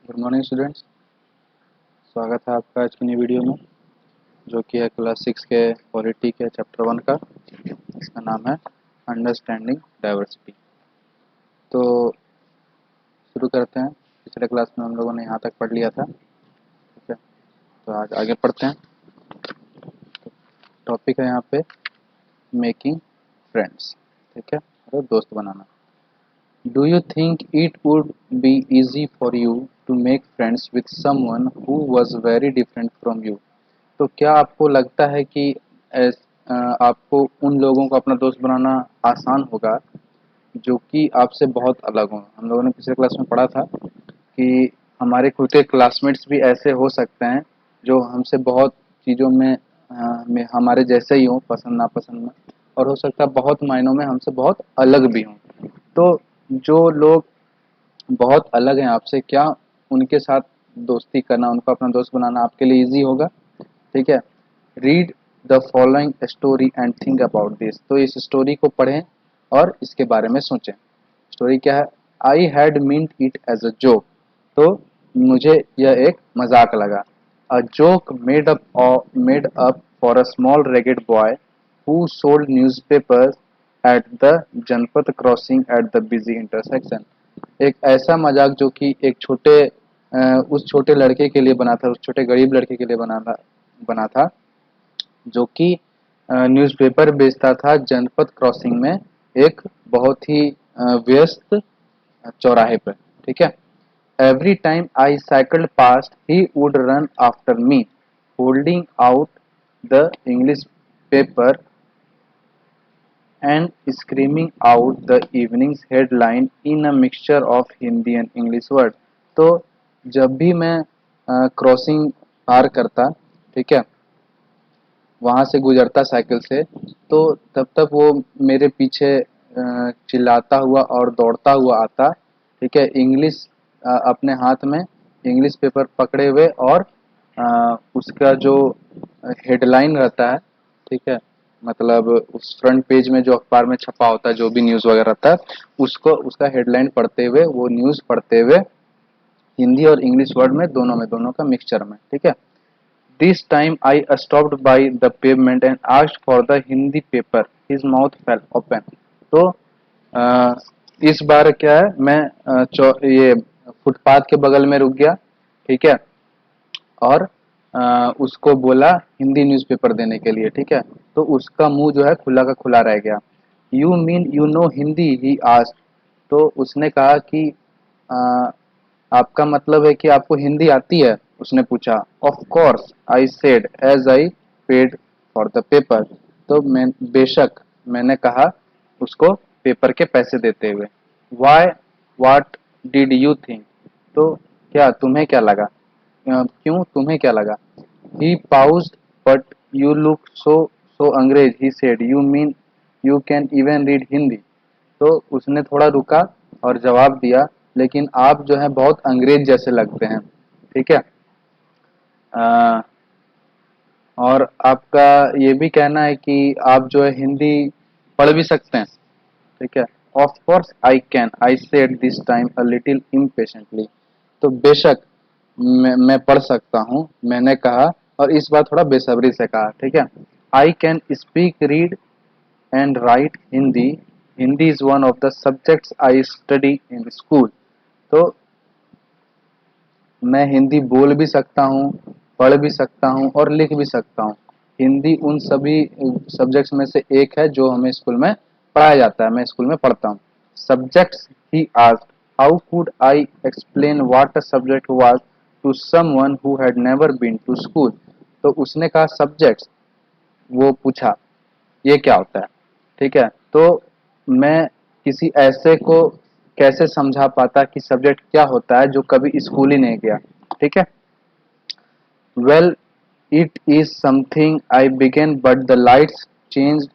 Good morning students. स्वागत है आपका आज की नई वीडियो में, जो कि है क्लास 6 के पॉलिटी के चैप्टर 1 का। इसका नाम है अंडरस्टैंडिंग डाइवर्सिटी। तो शुरू करते हैं। पिछले क्लास में हम लोगों ने यहाँ तक पढ़ लिया था, ठीक है। तो आज आगे पढ़ते हैं। टॉपिक है यहाँ पे मेकिंग फ्रेंड्स, ठीक है, मतलब दोस्त बनाना। Do you think it would be easy for you to make friends with someone who was very different from you? तो क्या आपको लगता है कि आपको उन लोगों को अपना दोस्त बनाना आसान होगा जो कि आपसे बहुत अलग हों? हम लोगों ने पिछले क्लास में पढ़ा था कि हमारे खुद के क्लासमेट्स भी ऐसे हो सकते हैं जो हमसे बहुत चीज़ों में हमारे जैसे ही हों, पसंद नापसंद में, और हो सकता है बहुत मायनों में हमसे बहुत अलग भी हों। तो जो लोग बहुत अलग हैं आपसे, क्या उनके साथ दोस्ती करना, उनको अपना दोस्त बनाना आपके लिए ईजी होगा? ठीक है। Read the following story and think about this. तो इस स्टोरी को पढ़ें और इसके बारे में सोचें। स्टोरी क्या है? I had meant it as a joke. तो मुझे यह एक मजाक लगा। A joke made up for a small ragged boy who sold newspapers at the Janpath crossing at the busy intersection. एक ऐसा मजाक जो कि एक उस छोटे लड़के के लिए बना था, उस छोटे गरीब लड़के के लिए बना था जो कि न्यूज़पेपर बेचता था जनपथ क्रॉसिंग में, एक बहुत ही व्यस्त चौराहे पर, ठीक है। Every time I cycled past he would run after me holding out the English paper and screaming out the evening's headline in a mixture of Hindi and English word. तो जब भी मैं क्रॉसिंग पार करता, ठीक है, वहाँ से गुजरता साइकिल से, तो तब तक वो मेरे पीछे चिल्लाता हुआ और दौड़ता हुआ आता, ठीक है, इंग्लिश अपने हाथ में इंग्लिश पेपर पकड़े हुए, और उसका जो हेडलाइन रहता है, ठीक है, मतलब उस फ्रंट पेज में जो अखबार में छपा होता है, जो भी न्यूज़ वगैरह रहता है, उसको उसका हेडलाइन पढ़ते हुए, वो न्यूज़ पढ़ते हुए, हिंदी और इंग्लिश वर्ड में, दोनों का मिक्सचर में, ठीक है। This time I stopped by the pavement and asked for the Hindi paper. His mouth fell open. तो अ, इस बार क्या है, मैं ये फुटपाथ के बगल में रुक गया, ठीक है, और उसको बोला हिंदी न्यूज़पेपर देने के लिए, ठीक है। तो उसका मुंह जो है खुला का खुला रह गया। You mean you know Hindi, he asked. तो उसने कहा कि अ, आपका मतलब है कि आपको हिंदी आती है? उसने पूछा। Of course I said as I paid for the paper. तो मैं बेशक, मैंने कहा उसको पेपर के पैसे देते हुए। Why, what did you think? तो क्या तुम्हें क्या लगा? क्यों, तुम्हें क्या लगा? He paused, but you look so अंग्रेज, he said you mean you can even read Hindi. तो उसने थोड़ा रुका और जवाब दिया, लेकिन आप जो है बहुत अंग्रेज जैसे लगते हैं, ठीक है। अ, और आपका ये भी कहना है कि आप जो है हिंदी पढ़ भी सकते हैं, ठीक है। Of course I can, I said this time a little impatiently. तो बेशक मैं पढ़ सकता हूँ, मैंने कहा, और इस बार थोड़ा बेसब्री से कहा, ठीक है। I can speak, read and right Hindi. Hindi is one of the subjects I study in school. तो मैं हिंदी बोल भी सकता हूँ, पढ़ भी सकता हूँ और लिख भी सकता हूँ। हिंदी उन सभी सब्जेक्ट्स में से एक है जो हमें स्कूल में पढ़ाया जाता है, मैं स्कूल में पढ़ता हूँ। Subjects, he asked, how could I explain what a subject was to someone who had never been to school. तो उसने कहा सब्जेक्ट्स, वो पूछा ये क्या होता है, ठीक है। तो मैं किसी ऐसे को कैसे समझा पाता कि सब्जेक्ट क्या होता है जो कभी स्कूल ही नहीं गया, ठीक है। Well, it is something I began, but the lights changed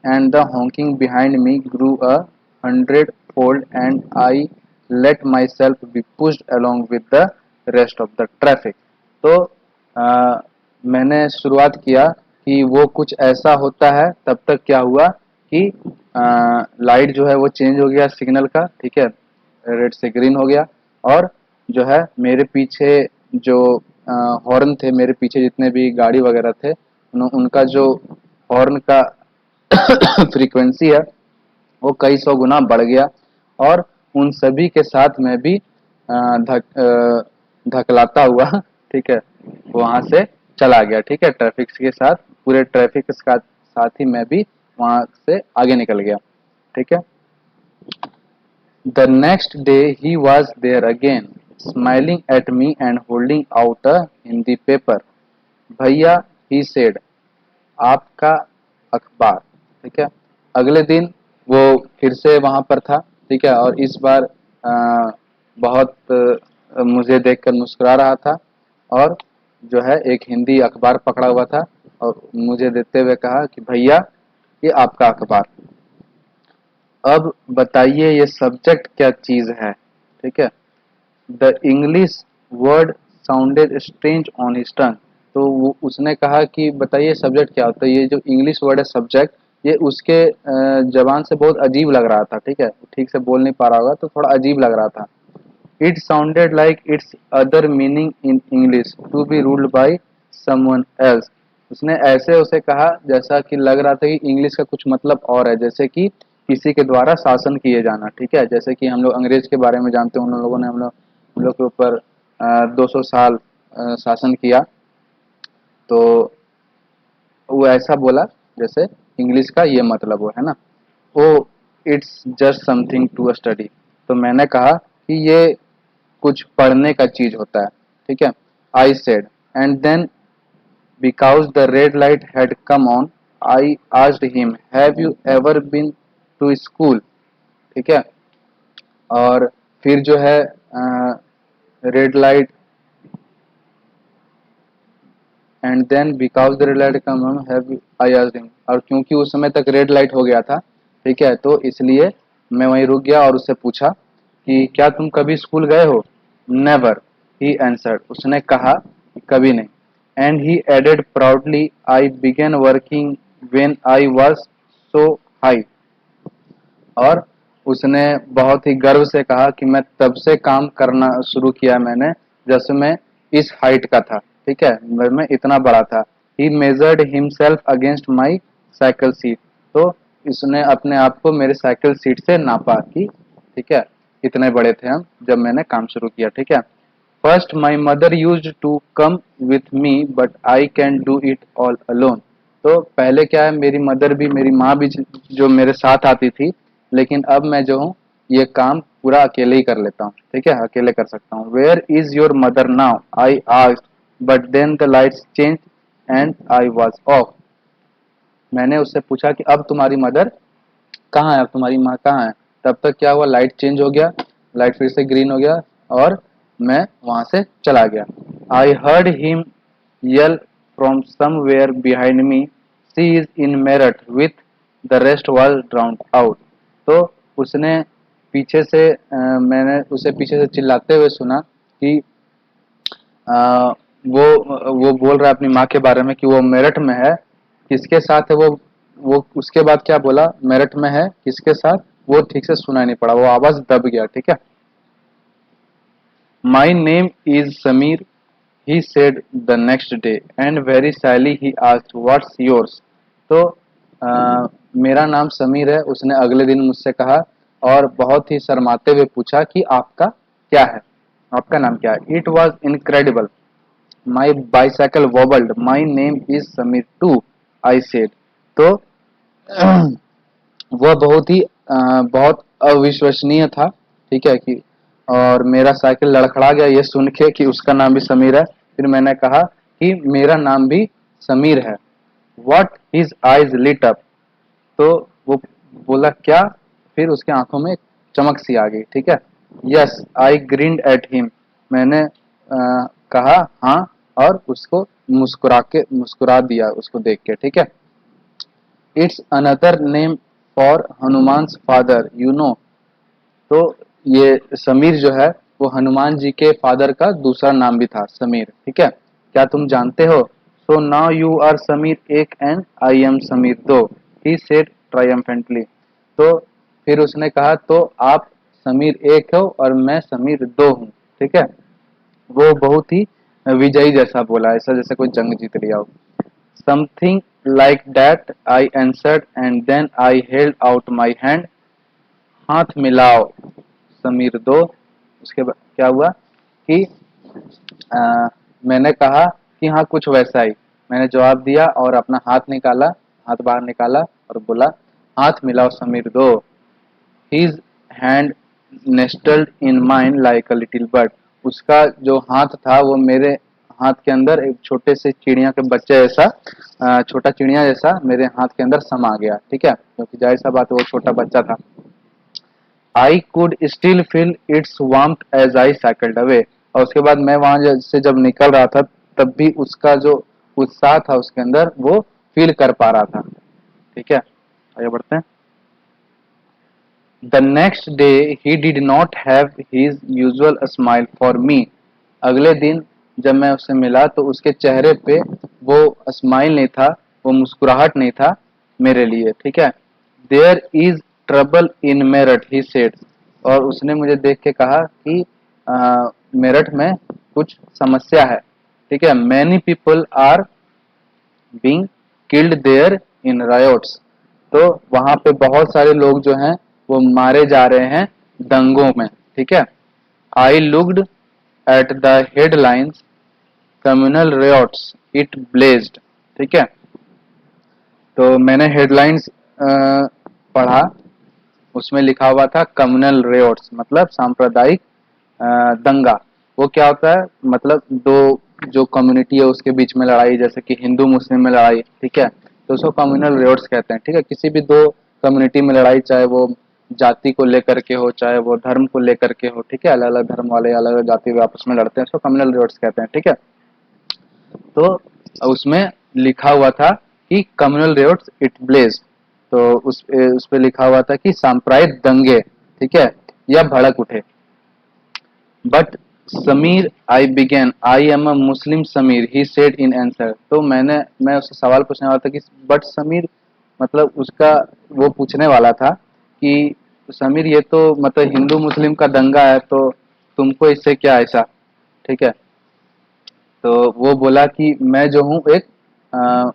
and the honking behind me grew 100-fold and I let myself be pushed along with the rest of the traffic। तो मैंने शुरुआत किया कि वो कुछ ऐसा होता है, तब तक क्या हुआ कि लाइट जो है वो चेंज हो गया सिग्नल का, ठीक है, रेड से ग्रीन हो गया, और जो है मेरे पीछे जो हॉर्न थे, मेरे पीछे जितने भी गाड़ी वगैरह थे, उनका जो हॉर्न का फ्रीक्वेंसी है वो कई सौ गुना बढ़ गया, और उन सभी के साथ मैं भी धकलाता हुआ ठीक है वहां से चला गया। ठीक है, ट्रैफिक के साथ, पूरे ट्रैफिक के साथ ही मैं भी वहां से आगे निकल गया। ठीक है। The next day he was there again, smiling at me and holding out a Hindi paper. भैया, he said, आपका अखबार। ठीक है। अगले दिन वो फिर से वहां पर था। ठीक है, और इस बार बहुत मुझे देखकर मुस्कुरा रहा था, और जो है एक हिंदी अखबार पकड़ा हुआ था, और मुझे देते हुए कहा कि भैया, ये आपका अखबार। अब बताइए ये सब्जेक्ट क्या चीज है। ठीक है। The English word sounded strange on his टंग। तो उसने कहा कि बताइए सब्जेक्ट क्या होता है। ये जो इंग्लिश वर्ड है सब्जेक्ट, ये उसके जबान से बहुत अजीब लग रहा था। ठीक है, ठीक से बोल नहीं पा रहा होगा, तो थोड़ा अजीब लग रहा था। It sounded like its other meaning in English to be ruled by someone else. उसने ऐसे उसे कहा जैसा कि लग रहा था कि इंग्लिश का कुछ मतलब और है, जैसे कि किसी के द्वारा शासन किए जाना। ठीक है, जैसे कि हम लोग अंग्रेज के बारे में जानते हैं, उन लोगों ने हम लोग के ऊपर 200 साल शासन किया। तो वो ऐसा बोला जैसे इंग्लिश का ये मतलब हो, है ना। Oh, it's just something to study. तो मैंने कहा कि ये कुछ पढ़ने का चीज होता है। ठीक है। I said, and then because the red light had come on, I asked him, have you ever been to school. ठीक है। और फिर जो है red light, and then because the red light come on have I asked him, और क्योंकि उस समय तक रेड लाइट हो गया था, ठीक है, तो इसलिए मैं वहीं रुक गया और उससे पूछा कि क्या तुम कभी स्कूल गए हो। Never, he answered. उसने कहा कि कभी नहीं। And he added proudly, I began working when I was so high. और उसने बहुत ही गर्व से कहा कि मैं तब से काम करना शुरू किया मैंने जब से मैं इस हाइट का था। ठीक है, मैं इतना बड़ा था। He measured himself against my cycle seat. तो इसने अपने आप को मेरे साइकिल सीट से नापा कि ठीक है, इतने बड़े थे हम जब मैंने काम शुरू किया। ठीक है। First my mother use to come with me but I can do it all alone. तो पहले क्या है, मेरी मदर भी, मेरी माँ भी जो मेरे साथ आती थी, लेकिन अब मैं जो हूँ ये काम पूरा अकेले ही कर लेता हूँ। ठीक है, अकेले कर सकता हूँ। Where is your mother now, I asked, but then the lights change and I was off. मैंने उससे पूछा कि अब तुम्हारी मदर कहाँ है, अब तुम्हारी माँ कहाँ है। तब तक क्या हुआ, लाइट चेंज हो गया, लाइट फिर से ग्रीन हो गया, और मैं वहां से चला गया। I heard him yell from somewhere behind me, she is in Meerut with the rest was drowned out. तो उसने पीछे से मैंने उसे पीछे से चिल्लाते हुए सुना कि आ, वो बोल रहा है अपनी माँ के बारे में कि वो मेरठ में है, किसके साथ है वो उसके बाद क्या बोला, मेरठ में है किसके साथ, वो ठीक से सुना नहीं पड़ा, वो आवाज दब गया। ठीक है। My name is Sameer, he said the next day, and very shyly he asked what's yours. तो मेरा नाम समीर है, उसने अगले दिन मुझसे कहा, और बहुत ही शर्माते हुए पूछा कि आपका क्या है, आपका नाम क्या है। It was incredible, my bicycle wobbled, my name is Sameer too, I said. तो वह बहुत ही बहुत अविश्वसनीय था। ठीक है कि, और मेरा साइकिल लड़खड़ा गया ये सुन के कि उसका नाम भी समीर है। फिर मैंने कहा कि मेरा नाम भी समीर है। What, his eyes lit up. तो वो बोला क्या, फिर उसके आंखों में चमक सी आ गई। ठीक है। Yes, I grinned at him. मैंने कहा हाँ, और उसको मुस्कुरा दिया उसको देख के। ठीक है। It's another name for Hanuman's father, you know. तो ये समीर जो है वो हनुमान जी के फादर का दूसरा नाम भी था, समीर। ठीक है, क्या तुम जानते हो। So now you are Sameer एक एंड आई एम समीर दो, ही सेड ट्रायम्फेंटली। तो फिर उसने कहा तो आप समीर एक हो और मैं समीर दो हूँ। ठीक है। वो बहुत ही विजयी जैसा बोला, ऐसा जैसे कोई जंग जीत लिया हो। Something like that I answered and then I held out my hand. हाथ मिलाओ समीर दो। उसके बाद क्या हुआ कि मैंने कहा कि हाँ कुछ वैसा ही। मैंने जवाब दिया और अपना हाथ निकाला, हाथ बाहर निकाला और बोला हाथ मिलाओ समीर दो। His hand nestled in mine like a little bird। उसका जो हाथ था वो मेरे हाथ के अंदर एक छोटे से चिड़िया के बच्चे जैसा, छोटा चिड़िया जैसा मेरे हाथ के अंदर समा गया, ठीक है, क्योंकि जाहिर सा बात है वो छोटा बच्चा था। I could still feel its warmth as I cycled away. और उसके बाद मैं वहां से जब निकल रहा था तब भी उसका जो उत्साह था उसके अंदर वो फील कर पा रहा था, ठीक है। आगे बढ़ते हैं। The next day he did not have his usual smile for me। अगले दिन जब मैं उससे मिला तो उसके चेहरे पे वो स्माइल नहीं था, वो मुस्कुराहट नहीं था मेरे लिए, ठीक है। There is trouble in Meerut he said। और उसने मुझे देख के कहा कि मेरठ में कुछ समस्या है, ठीक है। Many people are being killed there in riots। तो वहां पे बहुत सारे लोग जो हैं वो मारे जा रहे हैं दंगों में, ठीक है। I looked at the headlines communal riots it blazed, ठीक है। तो मैंने हेडलाइंस पढ़ा, उसमें लिखा हुआ था कम्युनल रियोट्स मतलब सांप्रदायिक दंगा। वो क्या होता है, मतलब दो जो कम्युनिटी है उसके बीच में लड़ाई, जैसे कि हिंदू मुस्लिम में लड़ाई, ठीक है, तो उसको कम्युनल रियोट्स कहते हैं, ठीक है। किसी भी दो कम्युनिटी में लड़ाई, चाहे वो जाति को लेकर के हो चाहे वो धर्म को लेकर के हो, ठीक है, अलग अलग धर्म वाले अलग अलग जाति में आपस में लड़ते हैं, उसको कम्युनल रियोट्स कहते हैं, ठीक है। तो उसमें लिखा हुआ था कि कम्युनल रियोट्स इट ब्लेज। तो उस पे लिखा हुआ था कि सांप्रदायिक दंगे, ठीक है, या भड़क उठे। But Sameer I began I am a Muslim Sameer he said in answer. तो मैं उससे सवाल पूछने वाला था कि बट समीर, मतलब उसका वो पूछने वाला था कि समीर ये तो मतलब हिंदू मुस्लिम का दंगा है तो तुमको इससे क्या ऐसा, ठीक है। तो वो बोला कि मैं जो हूँ एक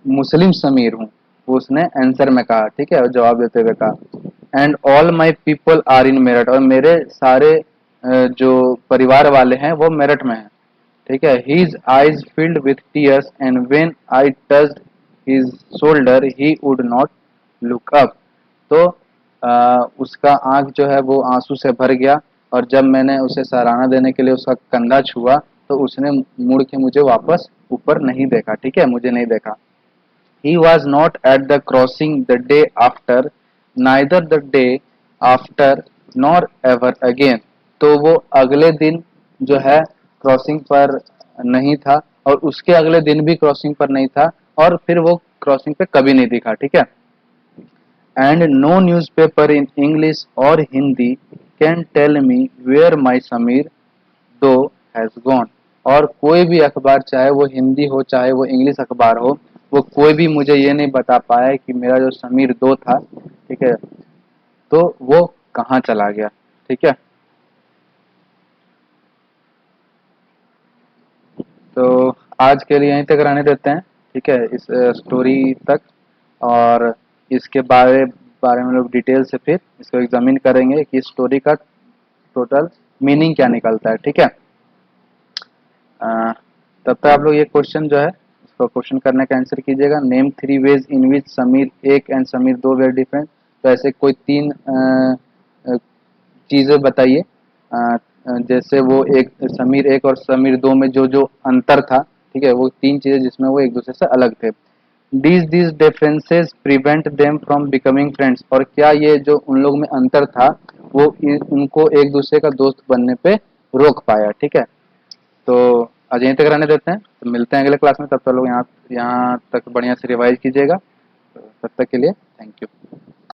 मुस्लिम समीर हूँ, वो उसने आंसर में कहा, ठीक है, जवाब देते हुए कहा। And all my people are in Meerut. और मेरे सारे जो परिवार वाले हैं वो मेरठ में हैं, ठीक है। His eyes filled with tears and when I touched his shoulder he would not look up. तो उसका आंख जो है वो आंसू से भर गया और जब मैंने उसे सराहना देने के लिए उसका कंधा छुआ तो उसने मुड़ के मुझे वापस ऊपर नहीं देखा, ठीक है, मुझे नहीं देखा। He was not at the crossing the day after, neither the day after nor ever again. तो वो अगले दिन जो है क्रॉसिंग पर नहीं था और उसके अगले दिन भी क्रॉसिंग पर नहीं था और फिर वो क्रॉसिंग पे कभी नहीं दिखा, ठीक है। And no newspaper in English और Hindi can tell me where my Sameer though has gone. और कोई भी अखबार, चाहे वो हिंदी हो चाहे वो इंग्लिश अखबार हो, वो कोई भी मुझे ये नहीं बता पाया कि मेरा जो समीर दो था, ठीक है, तो वो कहाँ चला गया, ठीक है। तो आज के लिए यहीं तक रहने देते हैं, ठीक है, इस स्टोरी तक। और इसके बारे बारे में लोग डिटेल से फिर इसको एग्जामिन करेंगे कि स्टोरी का टोटल मीनिंग क्या निकलता है, ठीक है। अ, तब तक आप लोग ये क्वेश्चन जो है इसको क्वेश्चन करने का आंसर कीजिएगा। नेम थ्री वेज इन विच समीर एक एंड समीर दो वेर डिफरेंट। तो ऐसे कोई तीन चीजें बताइए, जैसे वो एक समीर एक और समीर दो में जो जो अंतर था, ठीक है, वो तीन चीजें जिसमें वो एक दूसरे से अलग थे। these differences prevent them from becoming friends। और क्या ये जो उन लोग में अंतर था वो उनको एक दूसरे का दोस्त बनने पे रोक पाया, ठीक है। तो आज यहीं तक रहने देते हैं, तो मिलते हैं अगले क्लास में। तब तक लोग यहाँ यहाँ तक बढ़िया से रिवाइज कीजिएगा। तो तब तक के लिए थैंक यू।